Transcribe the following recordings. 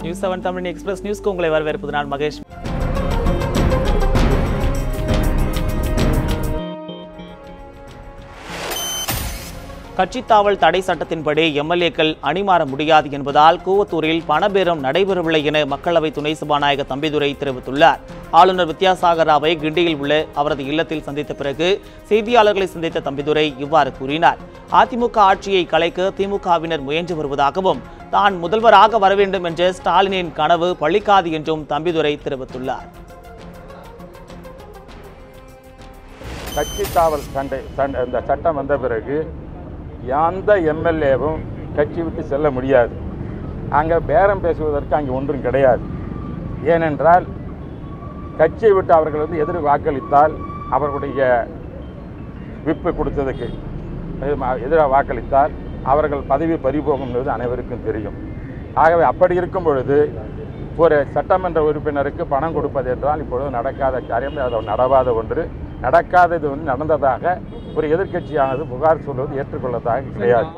News 7 Tamil express நியூஸ்க்கு உங்களை வரவேற்பது நான் மகேஷ். கட்சித்தாவல் தடை சட்டத்தின்படி எம்எல்ஏக்கள் அணிமாற முடியாது என்பதால் கூவத்தூரில் பணபேரம் நடைபெறவில்லை என மக்களவை துணை சபாநாயகர் தம்பிதுரை தெரிவித்துள்ளார். ஆளுநர் வித்யாசாகர் ராவை கிண்டியில் உள்ள அவரது இல்லத்தில் சந்தித்த பிறகு செய்தியாளர்களை சந்தித்த தம்பிதுரை இவ்வாறு கூறினார். அதிமுக ஆட்சியை கலைக்க திமுகவினர் முயன்று வருவதாகவும் தான் முதல்வராக வர வேண்டும் என்ற ஸ்டாலினின் கனவு பழிக்காது என்றும் தம்பிதுரை தெரிவித்துள்ளார். கட்சித்தாவல் இந்த சட்டம் வந்த பிறகு எந்த எம்எல்ஏவும் கட்சி விட்டு செல்ல முடியாது. அங்கே பேரம் பேசுவதற்கு அங்கே ஒன்றும் கிடையாது. ஏனென்றால் கட்சியை விட்டு அவர்கள் எதிர் வாக்களித்தால் அவர்களுடைய விப்பு கொடுத்ததுக்கு எதிராக வாக்களித்தால் அவர்கள் பதவி பறிபோகும் என்பது அனைவருக்கும் தெரியும். ஆகவே அப்படி இருக்கும் பொழுது ஒரு சட்டமன்ற உறுப்பினருக்கு பணம் கொடுப்பது என்றால் இப்பொழுது நடக்காத காரியம், அது நடவாத ஒன்று. நடக்காதது நடந்ததாக ஒரு எதிர்க்கட்சியானது புகார் சொல்வது ஏற்றுக்கொள்ளதாக கிடையாது.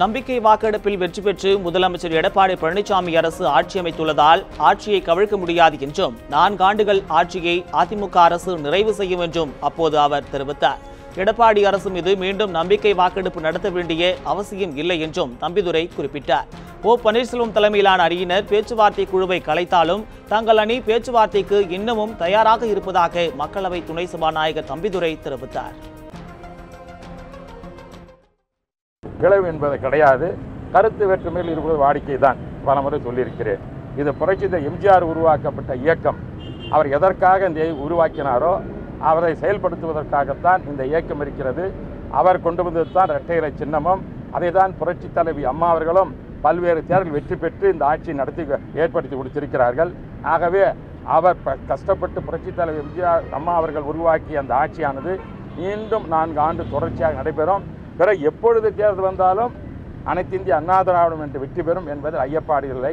நம்பிக்கை வாக்கெடுப்பில் வெற்றி பெற்று முதலமைச்சர் எடப்பாடி பழனிசாமி அரசு ஆட்சி அமைத்துள்ளதால் ஆட்சியை கவிழ்க்க முடியாது என்றும் 4 ஆண்டுகள் ஆட்சியை அதிமுக அரசு நிறைவு செய்யும் என்றும் அப்போது அவர் தெரிவித்தார். எடப்பாடி அரசு மீது மீண்டும் நம்பிக்கை வாக்கெடுப்பு நடத்த வேண்டிய அவசியம் இல்லை என்றும் தம்பிதுரை குறிப்பிட்டார். ஓ பன்னீர்செல்வம் தலைமையிலான அணியினர் பேச்சுவார்த்தை குழுவை கலைத்தாலும் தங்கள் அணி பேச்சுவார்த்தைக்கு இன்னமும் தயாராக இருப்பதாக மக்களவை துணை சபாநாயகர் தம்பிதுரை தெரிவித்தார். கிளவு என்பது கிடையாது, கருத்து வேற்றுமையில் இருப்பது வாடிக்கை தான். பலமுறை சொல்லியிருக்கிறேன். இது புரட்சித எம்ஜிஆர் உருவாக்கப்பட்ட இயக்கம். அவர் எதற்காக இந்த உருவாக்கினாரோ அவரை செயல்படுத்துவதற்காகத்தான் இந்த இயக்கம் இருக்கிறது. அவர் கொண்டு வந்தது தான் இரட்டை இலை சின்னமும். அதை தான் புரட்சி தலைவி அம்மா அவர்களும் பல்வேறு தேர்தல் வெற்றி பெற்று இந்த ஆட்சி ஏற்படுத்தி கொடுத்திருக்கிறார்கள். ஆகவே அவர் கஷ்டப்பட்டு புரட்சி தலைவி எம்ஜிஆர் அம்மா அவர்கள் உருவாக்கிய அந்த ஆட்சியானது மீண்டும் 4 ஆண்டு தொடர்ச்சியாக நடைபெறும். பிறகு எப்பொழுது தேர்தல் வந்தாலும் அனைத்து இந்திய அண்ணா திராவிடம் என்று வெற்றி பெறும் என்பதில் ஐயப்பாடு இல்லை.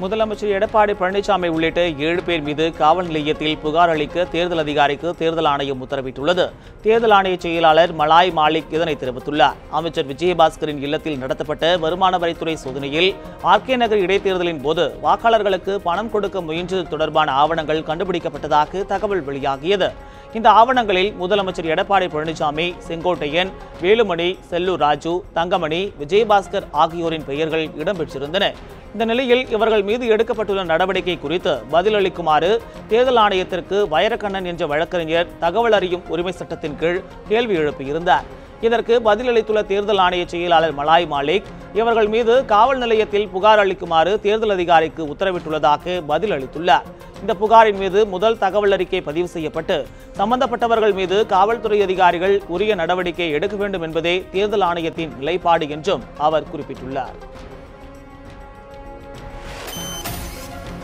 முதலமைச்சர் எடப்பாடி பழனிசாமி உள்ளிட்ட 7 பேர் மீது காவல் நிலையத்தில் புகார் அளிக்க தேர்தல் அதிகாரிக்கு தேர்தல் ஆணையம் உத்தரவிட்டுள்ளது. தேர்தல் ஆணைய செயலாளர் மலாய் மாலிக் இதனை தெரிவித்துள்ளார். அமைச்சர் விஜயபாஸ்கரின் இல்லத்தில் நடத்தப்பட்ட வருமான வரித்துறை சோதனையில் ஆர்கே நகர் இடைத்தேர்தலின் போது வாக்காளர்களுக்கு பணம் கொடுக்க முயன்றது தொடர்பான ஆவணங்கள் கண்டுபிடிக்கப்பட்டதாக தகவல் வெளியாகியது. இந்த ஆவணங்களில் முதலமைச்சர் எடப்பாடி பழனிசாமி, செங்கோட்டையன், வேலுமணி, செல்லூர் ராஜு, தங்கமணி, விஜயபாஸ்கர் ஆகியோரின் பெயர்கள் இடம்பெற்றிருந்தன. இந்த நிலையில் இவர்கள் மீது எடுக்கப்பட்டுள்ள நடவடிக்கை குறித்து பதிலளிக்குமாறு தேர்தல் ஆணையத்திற்கு வைரக்கண்ணன் என்ற வழக்கறிஞர் தகவல் அறியும் உரிமை சட்டத்தின் கீழ் கேள்வி எழுப்பியிருந்தார். இதற்கு பதிலளித்துள்ள தேர்தல் ஆணைய செயலாளர் மலாய் மாலிக் இவர்கள் மீது காவல் நிலையத்தில் புகார் அளிக்குமாறு தேர்தல் அதிகாரிக்கு உத்தரவிட்டுள்ளதாக பதிலளித்துள்ளார். இந்த புகாரின் மீது முதல் தகவல் அறிக்கை பதிவு செய்யப்பட்டு சம்பந்தப்பட்டவர்கள் மீது காவல்துறை அதிகாரிகள் உரிய நடவடிக்கை எடுக்க வேண்டும் என்பதே தேர்தல் ஆணையத்தின் நிலைப்பாடு என்றும் அவர் குறிப்பிட்டுள்ளார்.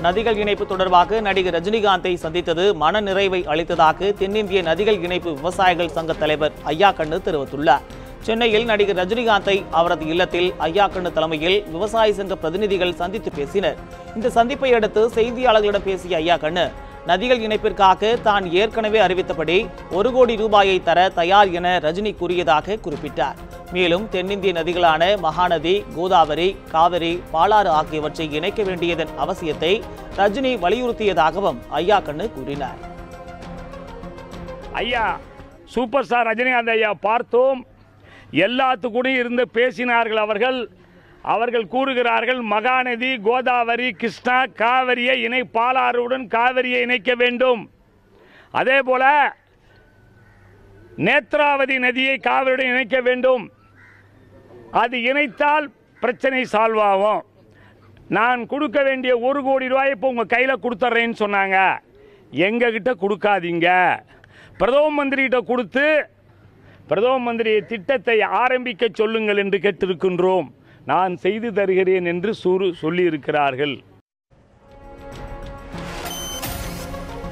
நதிகள் இணைப்பு தொடர்பாக நடிகர் ரஜினிகாந்தை சந்தித்தது மன நிறைவை அளித்ததாக தென்னிந்திய நதிகள் இணைப்பு விவசாயிகள் சங்க தலைவர் ஐயா கண்ணு தெரிவித்துள்ளார். சென்னையில் நடிகர் ரஜினிகாந்தை அவரது இல்லத்தில் ஐயா கண்ணு தலைமையில் விவசாய சங்க பிரதிநிதிகள் சந்தித்து பேசினர். இந்த சந்திப்பை அடுத்து செய்தியாளர்களிடம் பேசிய ஐயா கண்ணு நதிகள் இணைப்பிற்காக தான் ஏற்கனவே அறிவித்தபடி 1 கோடி ரூபாயை தர தயார் என ரஜினி கூறியதாக குறிப்பிட்டார். மேலும் தென்னிந்திய நதிகளான மகாநதி, கோதாவரி, காவிரி, பாலாறு ஆகியவற்றை இணைக்க வேண்டியதன் அவசியத்தை ரஜினி வலியுறுத்தியதாகவும் ஐயா கண்ணு கூறினார். ஐயா சூப்பர் ஸ்டார் ரஜினிகாந்த் ஐயா பார்த்தோம், எல்லாத்துக்கூட இருந்து பேசினார்கள். அவர்கள் கூறுகிறார்கள் மகாநதி, கோதாவரி, கிருஷ்ணா, காவிரியை பாலாறுடன் காவிரியை இணைக்க வேண்டும். அதே போல நேத்ராவதி நதியை காவிரியுடன் இணைக்க வேண்டும். அது இணைத்தால் பிரச்சனை சால்வ் ஆகும். நான் கொடுக்க வேண்டிய 1 கோடி ரூபாய் இப்போ உங்கள் கையில் கொடுத்துட்றேன்னு சொன்னாங்க. எங்ககிட்ட கொடுக்காதீங்க, பிரதம மந்திரிகிட்ட கொடுத்து பிரதம மந்திரி திட்டத்தை ஆரம்பிக்க சொல்லுங்கள் என்று கேட்டிருக்கின்றோம். நான் செய்து தருகிறேன் என்று சொல்லியிருக்கிறார்கள்.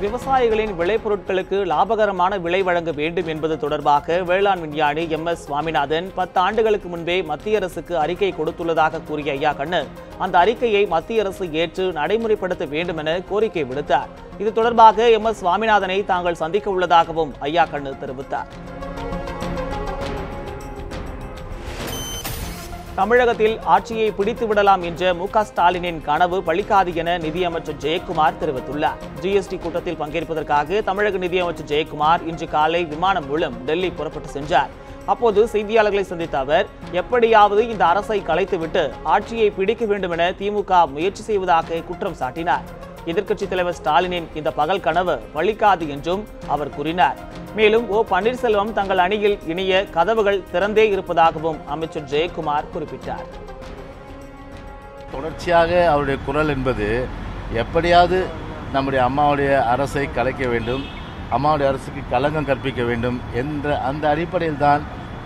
விவசாயிகளின் விளைபொருட்களுக்கு லாபகரமான விலை வழங்க வேண்டும் என்பது தொடர்பாக வேளாண் விஞ்ஞானி MS சுவாமிநாதன் 10 ஆண்டுகளுக்கு முன்பே மத்திய அரசுக்கு அறிக்கை கொடுத்துள்ளதாக கூறிய ஐயா கண்ணு அந்த அறிக்கையை மத்திய அரசு ஏற்று நடைமுறைப்படுத்த வேண்டும் என கோரிக்கை விடுத்தார். இது தொடர்பாக MS சுவாமிநாதனை தாங்கள் சந்திக்க உள்ளதாகவும் ஐயா கண்ணு தெரிவித்தார். தமிழகத்தில் ஆட்சியை பிடித்து விடலாம் என்ற மு.க. ஸ்டாலினின் கனவு பலிக்காது என நிதியமைச்சர் ஜெயக்குமார் தெரிவித்துள்ளார். ஜிஎஸ்டி கூட்டத்தில் பங்கேற்பதற்காக தமிழக நிதியமைச்சர் ஜெயக்குமார் இன்று காலை விமானம் மூலம் டெல்லி புறப்பட்டு சென்றார். அப்போது செய்தியாளர்களை சந்தித்த அவர், எப்படியாவது இந்த அரசை கலைத்துவிட்டு ஆட்சியை பிடிக்க வேண்டும் என திமுக முயற்சி செய்வதாக குற்றம் சாட்டினார். எதிர்க்கட்சித் தலைவர் ஸ்டாலினின் இந்த பகல் கனவு பலிக்காது என்றும் அவர் கூறினார். மேலும் ஓ பன்னீர்செல்வம் தங்கள் அணியில் இணைய கதவுகள் திறந்தே இருப்பதாகவும் அமைச்சர் ஜெயக்குமார் குறிப்பிட்டார். தொடர்ச்சியாக அவருடைய குரல் என்பது எப்படியாவது நம்முடைய அம்மாவுடைய அரசை கலைக்க வேண்டும், அம்மாவுடைய அரசுக்கு களங்கம் கற்பிக்க வேண்டும் என்ற அந்த அடிப்படையில் தான்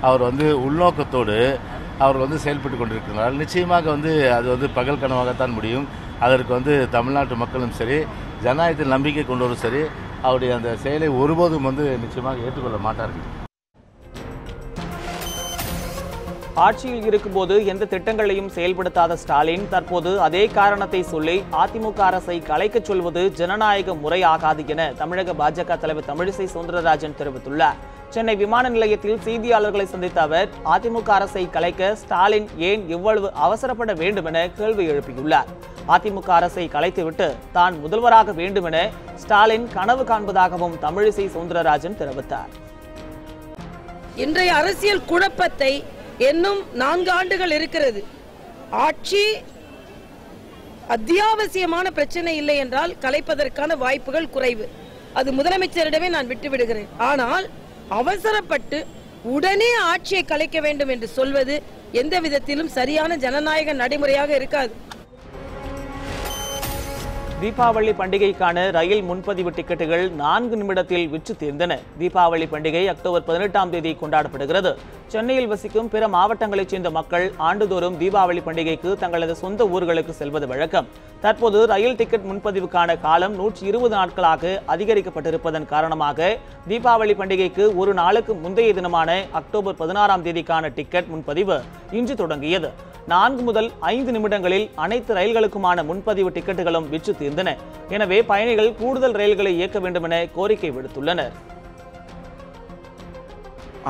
அவர் உள்நோக்கத்தோடு அவர் செயல்பட்டு கொண்டிருக்கிறார். நிச்சயமாக அது பகல் கனவாகத்தான் முடியும். அதற்கு தமிழ்நாட்டு மக்களும் சரி, ஜனநாயகத்தில் நம்பிக்கை கொண்டவரும் சரி, அவருடைய அந்த செயலை ஒருபோதும் நிச்சயமாக ஏற்றுக்கொள்ள மாட்டார்கள். ஆட்சியில் இருக்கும்போது எந்த திட்டங்களையும் செயல்படுத்தாத ஸ்டாலின் தற்போது அதே காரணத்தை சொல்லி அதிமுக அரசை கலைக்கச் சொல்வது ஜனநாயக முறையாகாது என தமிழக பாஜக தலைவர் தமிழிசை சவுந்தரராஜன் தெரிவித்துள்ளார். சென்னை விமான நிலையத்தில் செய்தியாளர்களை சந்தித்த அவர், அதிமுக அரசை கலைக்க ஸ்டாலின் ஏன் இவ்வளவு அவசரப்பட வேண்டும் என கேள்வி எழுப்பியுள்ளார். அதிமுக அரசை கலைத்துவிட்டு தான் முதல்வராக வேண்டும் என ஸ்டாலின் கனவு காண்பதாகவும் தமிழிசை சவுந்தரராஜன் தெரிவித்தார். இன்றைய அரசியல் குழப்பத்தை இன்னும் 4 ஆண்டுகள் இருக்கிறது. ஆட்சி அத்தியாவசியமான பிரச்சனை இல்லை என்றால் கலைப்பதற்கான வாய்ப்புகள் குறைவு. அது முதலமைச்சரிடமே நான் விட்டுவிடுகிறேன். ஆனால் அவசரப்பட்டு உடனே ஆட்சியை கலைக்க வேண்டும் என்று சொல்வது எந்த விதத்திலும் சரியான ஜனநாயக நடைமுறையாக இருக்காது. தீபாவளி பண்டிகைக்கான ரயில் முன்பதிவு டிக்கெட்டுகள் 4 நிமிடத்தில் விற்று தீர்ந்தன. தீபாவளி பண்டிகை அக்டோபர் 18ஆம் தேதி கொண்டாடப்படுகிறது. சென்னையில் வசிக்கும் பிற மாவட்டங்களைச் சேர்ந்த மக்கள் ஆண்டுதோறும் தீபாவளி பண்டிகைக்கு தங்களது சொந்த ஊர்களுக்கு செல்வது வழக்கம். தற்போது ரயில் டிக்கெட் முன்பதிவுக்கான காலம் 120 நாட்களாக அதிகரிக்கப்பட்டிருப்பதன் காரணமாக தீபாவளி பண்டிகைக்கு ஒரு நாளுக்கு முந்தைய தினமான அக்டோபர் 16ஆம் தேதிக்கான டிக்கெட் முன்பதிவு இன்று தொடங்கியது. 4 முதல் 5 நிமிடங்களில் அனைத்து ரயில்களுக்குமான முன்பதிவு டிக்கெட்டுகளும் விற்று தீர்ந்தன. எனவே பயணிகள் கூடுதல் ரயில்களை இயக்க வேண்டும் என கோரிக்கை விடுத்துள்ளனர்.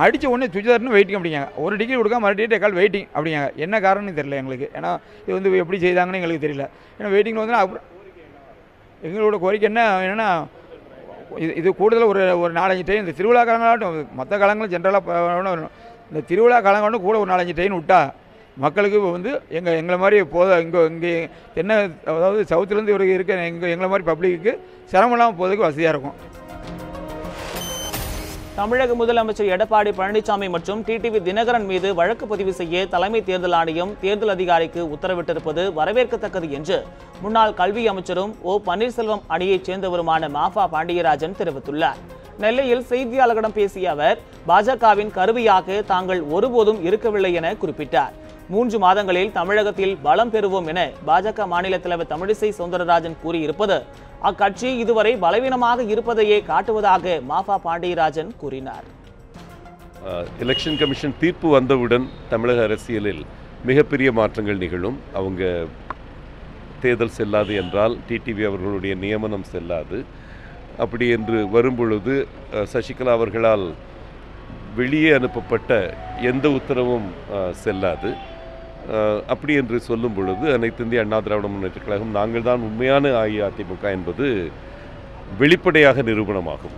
அடிச்ச உடனே சுவிட்ச் வெயிட்டிங் அப்படிங்க, ஒரு டிக்கெட் கொடுக்க மறுபடியும் கால் வெயிட்டிங் அப்படிங்க. என்ன காரணம்னு தெரியல எங்களுக்கு. ஏன்னா இது எப்படி செய்தாங்கன்னு எங்களுக்கு தெரியல. ஏன்னா வெயிட்டிங்கில் அப்புறம் எங்களோட கோரிக்கை என்னன்னா, இது கூடுதல் ஒரு 4-5 ட்ரெயின் இந்த திருவிழா காலங்களாகட்டும், மற்ற காலங்களும் ஜென்ரலாக இந்த திருவிழா காலங்களாட்டும் கூட ஒரு 4-5 ட்ரெயின் விட்டா மக்களுக்கு எங்களை மாதிரி இங்கே தென்னை, அதாவது சவுத்துலேருந்து இருக்க எங்களை மாதிரி பப்ளிக்கு சிரமம் இல்லாமல் போகிறதுக்கு வசதியாக இருக்கும். தமிழக முதலமைச்சர் எடப்பாடி பழனிசாமி மற்றும் டிடிவி தினகரன் மீது வழக்கு பதிவு செய்ய தலைமை தேர்தல் ஆணையம் தேர்தல் அதிகாரிக்கு உத்தரவிட்டிருப்பது வரவேற்கத்தக்கது என்று முன்னாள் கல்வி அமைச்சரும் ஓ பன்னீர்செல்வம் அணியைச் சேர்ந்தவருமான மாஃபா பாண்டியராஜன் தெரிவித்துள்ளார். நெல்லையில் செய்தியாளர்களிடம் பேசிய அவர், பாஜகவின் கருவியாக தாங்கள் ஒருபோதும் இருக்கவில்லை என குறிப்பிட்டார். 3 மாதங்களில் தமிழகத்தில் பலம் பெறுவோம் என பாஜக மாநில தலைவர் தமிழிசை சவுந்தரராஜன் கூறியிருப்பது அக்கட்சி இதுவரை பலவீனமாக இருப்பதையே காட்டுவதாக மாஃபா பாண்டியராஜன் கூறினார். எலெக்ஷன் கமிஷன் தீர்ப்பு வந்தவுடன் தமிழக அரசியலில் மிகப்பெரிய மாற்றங்கள் நிகழும். அவங்க தேர்தல் செல்லாது என்றால் டிடிவி அவர்களுடைய நியமனம் செல்லாது. அப்படி என்று வரும்பொழுது சசிகலா அவர்களால் வெளியே அனுப்பப்பட்ட எந்த உத்தரவும் செல்லாது. அப்படி என்று சொல்லும் பொழுது அனைத்து இந்திய அண்ணா திராவிட முன்னேற்றக் கழகம் நாங்கள் தான் உண்மையான அஇஅதிமுக என்பது வெளிப்படையாக நிரூபணமாகும்.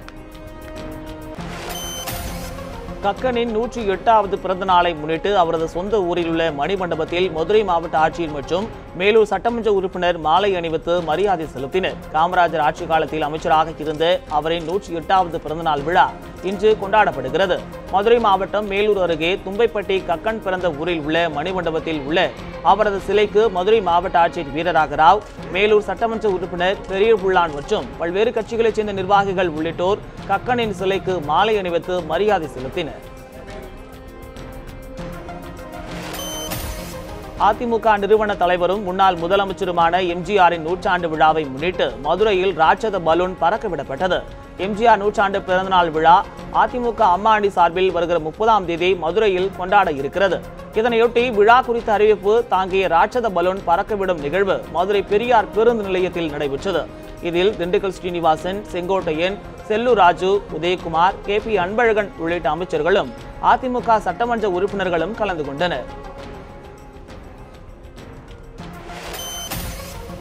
கக்கனின் 108வது பிறந்த நாளை முன்னிட்டு அவரது சொந்த ஊரில் உள்ள மணிமண்டபத்தில் மதுரை மாவட்ட ஆட்சியர் மற்றும் மேலூர் சட்டமன்ற உறுப்பினர் மாலை அணிவித்து மரியாதை செலுத்தினர். காமராஜர் ஆட்சி காலத்தில் அமைச்சராக இருந்த அவரின் 108வது பிறந்தநாள் விழா இன்று கொண்டாடப்படுகிறது. மதுரை மாவட்டம் மேலூர் அருகே தும்பைப்பட்டி கக்கன் பிறந்த ஊரில் உள்ள மணிமண்டபத்தில் உள்ள அவரது சிலைக்கு மதுரை மாவட்ட ஆட்சியர் வீரராகராவ், மேலூர் சட்டமன்ற உறுப்பினர் பெரிய புள்ளான் மற்றும் பல்வேறு கட்சிகளைச் சேர்ந்த நிர்வாகிகள் உள்ளிட்டோர் கக்கனின் சிலைக்கு மாலை அணிவித்து மரியாதை செலுத்தினர். அதிமுக நிறுவன தலைவரும் முன்னாள் முதலமைச்சருமான எம்ஜிஆரின் 100ஆண்டு விழாவை முன்னிட்டு மதுரையில் ராட்சத பலூன் பறக்கவிடப்பட்டது. எம்ஜிஆர் 100ஆண்டு பிறந்தநாள் விழா அதிமுக அம்மா அணி சார்பில் வருகிற 30ஆம் தேதி மதுரையில் கொண்டாட இருக்கிறது. இதனையொட்டி விழா குறித்த அறிவிப்பு தாங்கிய ராட்சத பலூன் பறக்கவிடும் நிகழ்வு மதுரை பெரியார் பேருந்து நிலையத்தில் நடைபெற்றது. இதில் திண்டுக்கல் ஸ்ரீனிவாசன், செங்கோட்டையன், செல்லூர் ராஜு, உதயகுமார், KP அன்பழகன் உள்ளிட்ட அமைச்சர்களும் அதிமுக சட்டமன்ற உறுப்பினர்களும் கலந்து கொண்டனர்.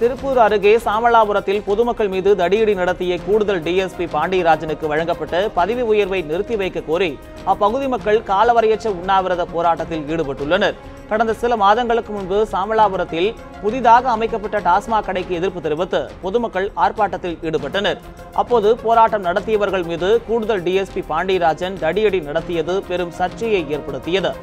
திருப்பூர் அருகே சாமலாபுரத்தில் பொதுமக்கள் மீது தடியடி நடத்திய கூடுதல் டிஎஸ்பி பாண்டியராஜனுக்கு வழங்கப்பட்ட பதவி உயர்வை நிறுத்தி வைக்க கோரி அப்பகுதி மக்கள் காலவரையற்ற உண்ணாவிரத போராட்டத்தில் ஈடுபட்டுள்ளனர். கடந்த சில மாதங்களுக்கு முன்பு சாமலாபுரத்தில் புதிதாக அமைக்கப்பட்ட டாஸ்மாக் கடைக்கு எதிர்ப்பு தெரிவித்து பொதுமக்கள் ஆர்ப்பாட்டத்தில் ஈடுபட்டனர். அப்போது போராட்டம் நடத்தியவர்கள் மீது கூடுதல் டிஎஸ்பி பாண்டியராஜன் தடியடி நடத்தியது பெரும் சர்ச்சையை ஏற்படுத்தியது.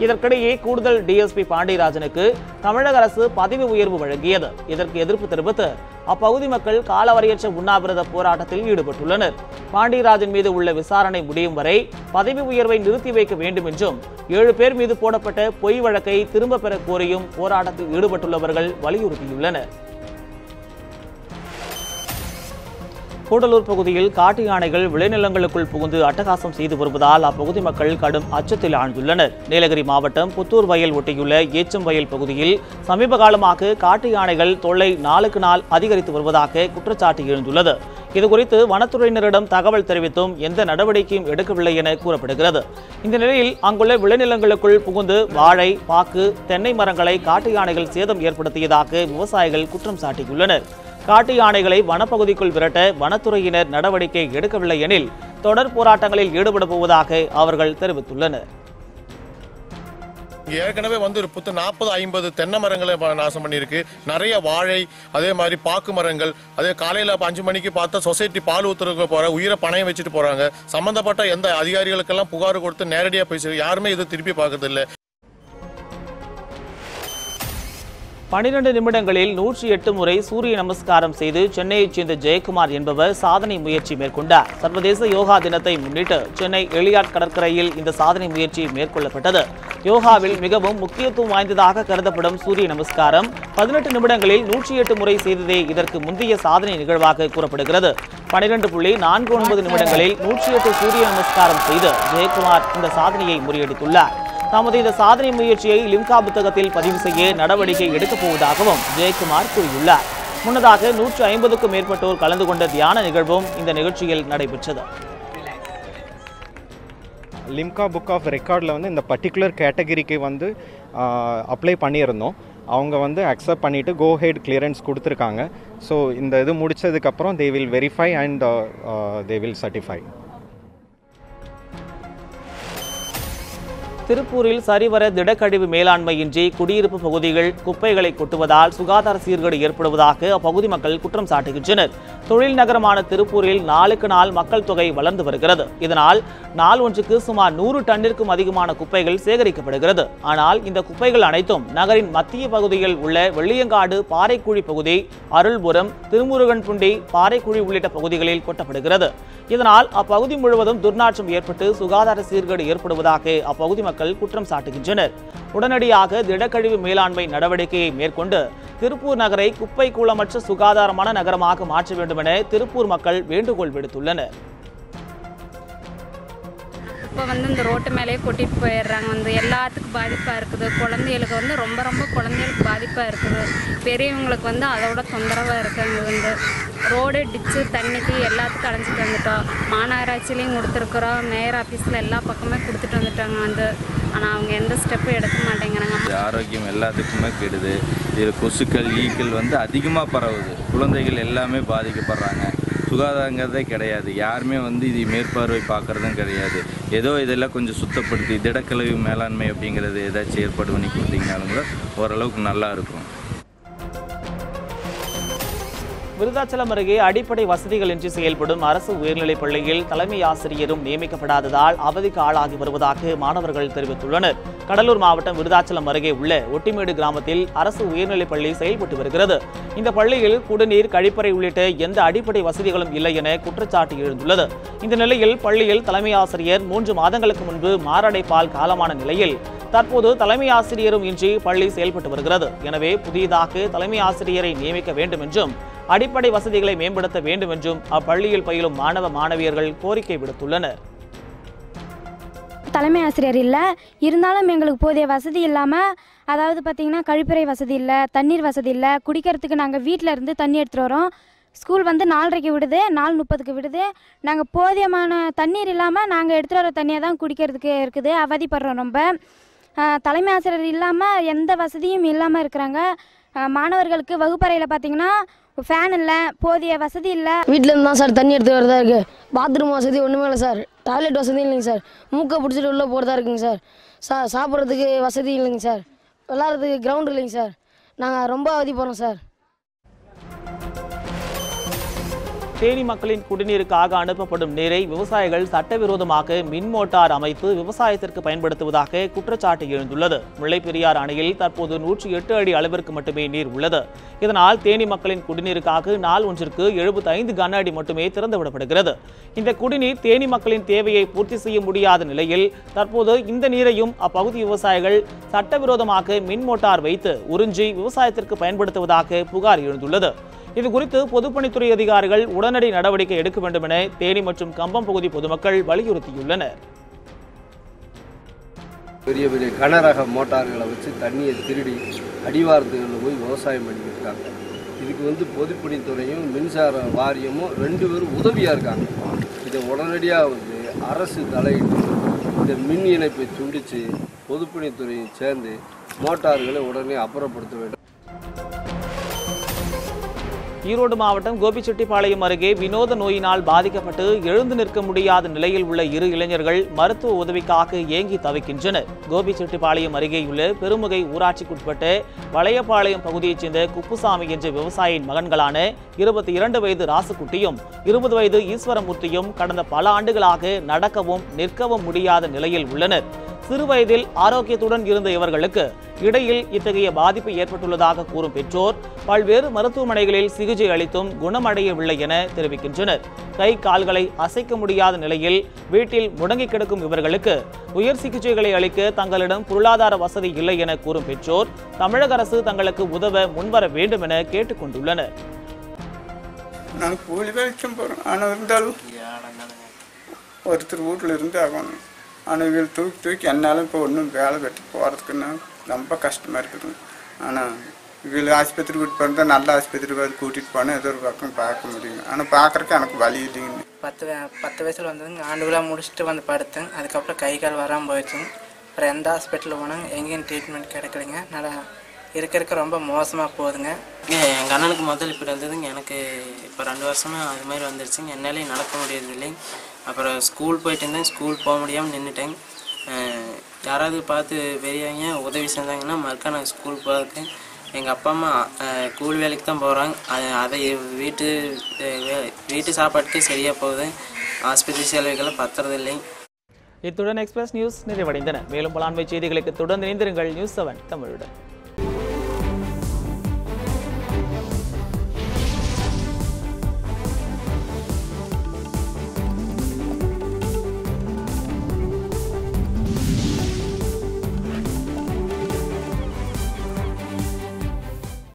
இதற்கிடையே கூடுதல் டிஎஸ்பி பாண்டியராஜனுக்கு தமிழக அரசு பதவி உயர்வு வழங்கியது. இதற்கு எதிர்ப்பு தெரிவித்து அப்பகுதி மக்கள் காலவரையற்ற உண்ணாவிரத போராட்டத்தில் ஈடுபட்டுள்ளனர். பாண்டியராஜன் மீது உள்ள விசாரணை முடியும் வரை பதவி உயர்வை நிறுத்தி வைக்க வேண்டும் என்றும் 7 பேர் மீது போடப்பட்ட பொய் வழக்கை திரும்ப பெற கோரியும் போராட்டத்தில் ஈடுபட்டுள்ளவர்கள் வலியுறுத்தியுள்ளனர். கூடலூர் பகுதியில் காட்டு யானைகள் விளைநிலங்களுக்குள் புகுந்து அட்டகாசம் செய்து வருவதால் அப்பகுதி மக்கள் கடும் அச்சத்தில் ஆழ்ந்துள்ளனர். நீலகிரி மாவட்டம் புத்தூர் வயல் ஒட்டியுள்ள ஏச்சம் வயல் பகுதியில் சமீப காலமாக காட்டு யானைகள் தொல்லை நாளுக்கு நாள் அதிகரித்து வருவதாக குற்றச்சாட்டு எழுந்துள்ளது. இதுகுறித்து வனத்துறையினரிடம் தகவல் தெரிவித்தும் எந்த நடவடிக்கையும் எடுக்கவில்லை என கூறப்படுகிறது. இந்த நிலையில் அங்குள்ள விளைநிலங்களுக்குள் புகுந்து வாழை, பாக்கு, தென்னை மரங்களை காட்டு யானைகள் சேதம் ஏற்படுத்தியதாக விவசாயிகள் குற்றம் சாட்டியுள்ளனர். காட்டு யானைகளை வனப்பகுதிக்குள் விரட்ட வனத்துறையினர் நடவடிக்கை எடுக்கவில்லை எனில் தொடர் போராட்டங்களில் ஈடுபட போவதாக அவர்கள் தெரிவித்துள்ளனர். ஏற்கனவே ஒரு 40-50 தென்னை மரங்களை நாசம் பண்ணியிருக்கு. நிறைய வாழை, அதே மாதிரி பாக்கு மரங்கள். அதே காலையில் 5 மணிக்கு பார்த்தா சொசைட்டி பால் ஊத்துறதுக்கு போற உயிரை பணையம் வச்சுட்டு போறாங்க. சம்பந்தப்பட்ட எந்த அதிகாரிகளுக்கெல்லாம் புகார் கொடுத்து நேரடியாக பேசி யாருமே இதை திருப்பி பார்க்கறதில்லை. 12 நிமிடங்களில் 108 முறை சூரிய நமஸ்காரம் செய்து சென்னையைச் சேர்ந்த ஜெயக்குமார் என்பவர் சாதனை முயற்சி மேற்கொண்டார். சர்வதேச யோகா தினத்தை முன்னிட்டு சென்னை எலியாட் கடற்கரையில் இந்த சாதனை முயற்சி மேற்கொள்ளப்பட்டது. யோகாவில் மிகவும் முக்கியத்துவம் வாய்ந்ததாக கருதப்படும் சூரிய நமஸ்காரம் 18 நிமிடங்களில் 108 முறை செய்ததே இதற்கு முந்தைய சாதனை நிகழ்வாக கூறப்படுகிறது. 12.49 நிமிடங்களில் 108 சூரிய நமஸ்காரம் செய்து ஜெயக்குமார் இந்த சாதனையை முறியடித்துள்ளார். தமது இந்த சாதனை முயற்சியை லிம்கா புத்தகத்தில் பதிவு செய்ய நடவடிக்கை எடுக்கப் போவதாகவும் ஜெயக்குமார் கூறியுள்ளார். முன்னதாக 150க்கும் மேற்பட்டோர் கலந்து கொண்ட தியான நிகழ்வும் இந்த நிகழ்ச்சியில் நடைபெற்றது. லிம்கா புக் ஆஃப் ரெக்கார்டில் இந்த பர்டிகுலர் கேட்டகரிக்கு அப்ளை பண்ணியிருந்தோம். அவங்க அக்செப்ட் பண்ணிவிட்டு கோ ஹெட் கிளியரன்ஸ் கொடுத்துருக்காங்க. ஸோ இந்த இது முடித்ததுக்கப்புறம் they will verify and they will certify. திருப்பூரில் சரிவர திடக்கழிவு மேலாண்மையின்றி குடியிருப்பு பகுதிகள் குப்பைகளை கொட்டுவதால் சுகாதார சீர்கேடு ஏற்படுவதாக அப்பகுதி மக்கள் குற்றம் சாட்டுகின்றனர். தொழில் நகரமான திருப்பூரில் நாளுக்கு நாள் மக்கள் தொகை வளர்ந்து வருகிறது. இதனால் நாள் ஒன்றுக்கு சுமார் 100 டன்னிற்கும் அதிகமான குப்பைகள் சேகரிக்கப்படுகிறது. ஆனால் இந்த குப்பைகள் அனைத்தும் நகரின் மத்திய பகுதியில் உள்ள வெள்ளியங்காடு, பாறைக்குழி பகுதி, அருள்புரம், திருமுருகன்புண்டி, பாறைக்குழி உள்ளிட்ட பகுதிகளில் கொட்டப்படுகிறது. இதனால் அப்பகுதி முழுவதும் துர்நாற்றம் ஏற்பட்டு சுகாதார சீர்கேடு ஏற்படுவதாக அப்பகுதி மக்கள் குற்றம் சாட்டுகின்றனர். உடனடியாக திடக்கழிவு மேலாண்மை நடவடிக்கையை மேற்கொண்டு திருப்பூர் நகரை குப்பை கூலமற்ற சுகாதாரமான நகரமாக மாற்ற வேண்டும் என திருப்பூர் மக்கள் வேண்டுகோள் விடுத்துள்ளனர். இப்போ இந்த ரோட்டு மேலேயே கொட்டிட்டு போயிடுறாங்க. எல்லாத்துக்கும் பாதிப்பாக இருக்குது. குழந்தைகளுக்கு ரொம்ப குழந்தைகளுக்கு பாதிப்பாக இருக்குது. பெரியவங்களுக்கு அதோட தொந்தரவாக இருக்காங்க. ரோடு, டிச்சு, தண்ணிக்கு எல்லாத்துக்கும் அடைஞ்சிட்டு வந்துட்டோம். மாநகராட்சியிலையும் கொடுத்துருக்குறோம். மேயர் ஆஃபீஸில் எல்லா பக்கமே கொடுத்துட்டு வந்துட்டாங்க. ஆனால் அவங்க எந்த ஸ்டெப்பும் எடுக்க மாட்டேங்கிறாங்க. ஆரோக்கியம் எல்லாத்துக்குமே கெடுது. இதில் கொசுக்கள், ஈக்கள் அதிகமாக பரவுது. குழந்தைகள் எல்லாமே பாதிக்கப்படுறாங்க. சுகாதாரங்கிறதே கிடையாது. யாருமே இது மேற்பார்வை பார்க்குறதும் கிடையாது. ஏதோ இதெல்லாம் கொஞ்சம் சுத்தப்படுத்தி திடக்கழிவு மேலாண்மை அப்படிங்கிறது ஏதாச்சும் ஏற்பாடு பண்ணி கொடுத்தீங்கனாலும் கூட ஓரளவுக்கு நல்லா இருக்கும். விருதாச்சலம் அருகே அடிப்படை வசதிகளின்றி செயல்படும் அரசு உயர்நிலைப் பள்ளியில் தலைமை ஆசிரியரும் நியமிக்கப்படாததால் அவதிக்கு ஆளாகி வருவதாக மாணவர்கள் தெரிவித்துள்ளனர். கடலூர் மாவட்டம் விருதாச்சலம் அருகே உள்ள ஒட்டிமேடு கிராமத்தில் அரசு உயர்நிலைப் பள்ளி செயல்பட்டு வருகிறது. இந்த பள்ளியில் குடிநீர், கழிப்பறை உள்ளிட்ட எந்த அடிப்படை வசதிகளும் இல்லை என குற்றச்சாட்டு எழுந்துள்ளது. இந்த நிலையில் பள்ளியில் தலைமை ஆசிரியர் 3 மாதங்களுக்கு முன்பு மாரடைப்பால் காலமான நிலையில் தற்போது தலைமை ஆசிரியரும் இன்றி பள்ளி செயல்பட்டு வருகிறது. எனவே புதியதாக தலைமை ஆசிரியரை நியமிக்க வேண்டும் என்றும் அடிப்படை வசதிகளை மேம்படுத்த வேண்டும் என்றும் அப்பள்ளியில் பயிலும் மாணவ மாணவியர்கள் கோரிக்கை விடுத்துள்ளனர். தலைமை ஆசிரியர் இல்லை, இருந்தாலும் எங்களுக்கு போதிய வசதி இல்லாமல், அதாவது பார்த்திங்கன்னா கழிப்பறை வசதி இல்லை, தண்ணீர் வசதி இல்லை. குடிக்கிறதுக்கு நாங்கள் வீட்டில் இருந்து தண்ணி எடுத்துகிட்டு வரோம். ஸ்கூல் 4:30க்கு விடுது, 4:30க்கு விடுது. நாங்கள் போதியமான தண்ணீர் இல்லாமல் நாங்கள் எடுத்துகிட்டு வர தண்ணியை தான் குடிக்கிறதுக்கு இருக்குது. அவதிப்படுறோம் ரொம்ப. தலைமை ஆசிரியர் இல்லாமல் எந்த வசதியும் இல்லாமல் இருக்கிறாங்க. மாணவர்களுக்கு வகுப்பறையில் பார்த்தீங்கன்னா ஃபேன் இல்லை, போதிய வசதி இல்லை. வீட்டிலேருந்து தான் சார் தண்ணி எடுத்து வரதா இருக்குது. பாத்ரூம் வசதி ஒன்றுமே இல்லை சார். டாய்லெட் வசதி இல்லைங்க சார். மூக்கை பிடிச்சிட்டு உள்ளே போகிறதா இருக்குங்க சார். சாப்பிட்றதுக்கு வசதி இல்லைங்க சார். விளாட்றதுக்கு கிரவுண்ட் இல்லைங்க சார். நாங்கள் ரொம்ப அவதிப்படுறோம் சார். தேனி மக்களின் குடிநீருக்காக அனுப்பப்படும் நீரை விவசாயிகள் சட்டவிரோதமாக மின் மோட்டார் அமைத்து விவசாயத்திற்கு பயன்படுத்துவதாக குற்றச்சாட்டு எழுந்துள்ளது. முல்லைப்பெரியாறு அணையில் தற்போது 108 அடி அளவிற்கு மட்டுமே நீர் உள்ளது. இதனால் தேனி மக்களின் குடிநீருக்காக நாள் ஒன்றிற்கு 75 கன அடி மட்டுமே திறந்துவிடப்படுகிறது. இந்த குடிநீர் தேனி மக்களின் தேவையை பூர்த்தி செய்ய முடியாத நிலையில் தற்போது இந்த நீரையும் அப்பகுதி விவசாயிகள் சட்டவிரோதமாக மின் மோட்டார் வைத்து உறிஞ்சி விவசாயத்திற்கு பயன்படுத்துவதாக புகார் எழுந்துள்ளது. இதுகுறித்து பொதுப்பணித்துறை அதிகாரிகள் உடனடி நடவடிக்கை எடுக்க வேண்டும் என தேனி மற்றும் கம்பம் பகுதி பொதுமக்கள் வலியுறுத்தியுள்ளனர். பெரிய பெரிய கனரக மோட்டார்களை வச்சு தண்ணியை திருடி அடிவாரத்துகளில் போய் விவசாயம் பண்ணிட்டு இருக்காங்க. இதுக்கு பொதுப்பணித்துறையும் மின்சார வாரியமும் 2 பேரும் உதவியாக இருக்காங்க. இதை உடனடியாக அரசு தலையிட்டு இந்த மின் இணைப்பை துண்டித்து பொதுப்பணித்துறையை சேர்ந்து மோட்டார்களை உடனே அப்புறப்படுத்த வேண்டும். ஈரோடு மாவட்டம் கோபிச்செட்டிப்பாளையம் அருகே வினோத நோயினால் பாதிக்கப்பட்டு எழுந்து நிற்க முடியாத நிலையில் உள்ள 2 இளைஞர்கள் மருத்துவ உதவிக்காக ஏங்கி தவிக்கின்றனர். கோபிச்செட்டிப்பாளையம் அருகேயுள்ள பெருமுகை ஊராட்சிக்குட்பட்ட வளையப்பாளையம் பகுதியைச் சேர்ந்த குப்புசாமி என்ற விவசாயியின் மகன்களான 22 வயது ராசுக்குட்டியும் 20 வயது ஈஸ்வரமூர்த்தியும் கடந்த பல ஆண்டுகளாக நடக்கவும் நிற்கவும் முடியாத நிலையில் உள்ளனர். சிறு வயதில் ஆரோக்கியத்துடன் இருந்த இவர்களுக்கு இடையில் இத்தகைய பாதிப்பு ஏற்பட்டுள்ளதாக கூறும் பெற்றோர் பல்வேறு மருத்துவமனைகளில் சிகிச்சை அளித்தும் குணமடையவில்லை என தெரிவிக்கின்றனர். கை கால்களை அசைக்க முடியாத நிலையில் வீட்டில் முடங்கி கிடக்கும் இவர்களுக்கு உயர் சிகிச்சைகளை அளிக்க தங்களிடம் பொருளாதார வசதி இல்லை என கூறும் பெற்றோர் தமிழக அரசு தங்களுக்கு உதவ முன்வர வேண்டும் என கேட்டுக் கொண்டுள்ளனர். நான் கூலி வேலைக்கும் போகிறேன். ஆனால் இருந்தாலும் ஒருத்தர் வீட்டில் இருந்து ஆகணும். ஆனால் இவங்க தூக்கி என்னாலும் இப்போ ஒன்றும் வேலை வெட்டி போகிறதுக்குன்னா ரொம்ப கஷ்டமாக இருக்குது. ஆனால் இவங்க ஆஸ்பத்திரி கூட்டிட்டு போகிறதா நல்ல ஆஸ்பத்திரி கூட்டிகிட்டு போனால் ஏதோ ஒரு பக்கம் பார்க்க முடியும். ஆனால் பார்க்குறக்கு எனக்கு வலி இல்லைங்க. 10 வயசில் வந்ததுங்க ஆண்டு விழா முடிச்சுட்டு வந்து படுத்தேன். அதுக்கப்புறம் கை கால் வராமல் போயிடுச்சுங்க. அப்புறம் எந்த ஹாஸ்பிட்டலில் போனாங்க எங்கேயும் ட்ரீட்மெண்ட் கிடைக்கலைங்க. நல்லா இருக்க ரொம்ப மோசமாக போகுதுங்க. எங்கள் அண்ணனுக்கு முதல் இப்படி வந்ததுங்க. எனக்கு இப்போ 2 வருஷமாக அது மாதிரி வந்துடுச்சுங்க. என்னாலே நடக்க முடியறது இல்லைங்க. அப்புறம் ஸ்கூல் போயிட்டு இருந்தேன். ஸ்கூல் போக முடியாமல் நின்றுட்டேங்க. யாராவது பார்த்து பெரியவங்க உதவி செஞ்சாங்கன்னா மறுக்கா நான் ஸ்கூல் போகிறதுக்கு எங்கள் அப்பா அம்மா கூலி வேலைக்கு தான் போகிறாங்க. அதை வீட்டு சாப்பாட்டுக்கே சரியாக போகுது. ஆஸ்பத்திரி செலவுகளை பத்துறது இல்லைங்க. இத்துடன் எக்ஸ்பிரஸ் நியூஸ் நிறைவடைந்தன. மேலும் பல அண்மை செய்திகளுக்கு தொடர்ந்து இணைந்திருங்கள். நியூஸ் 7 தமிழுடன்.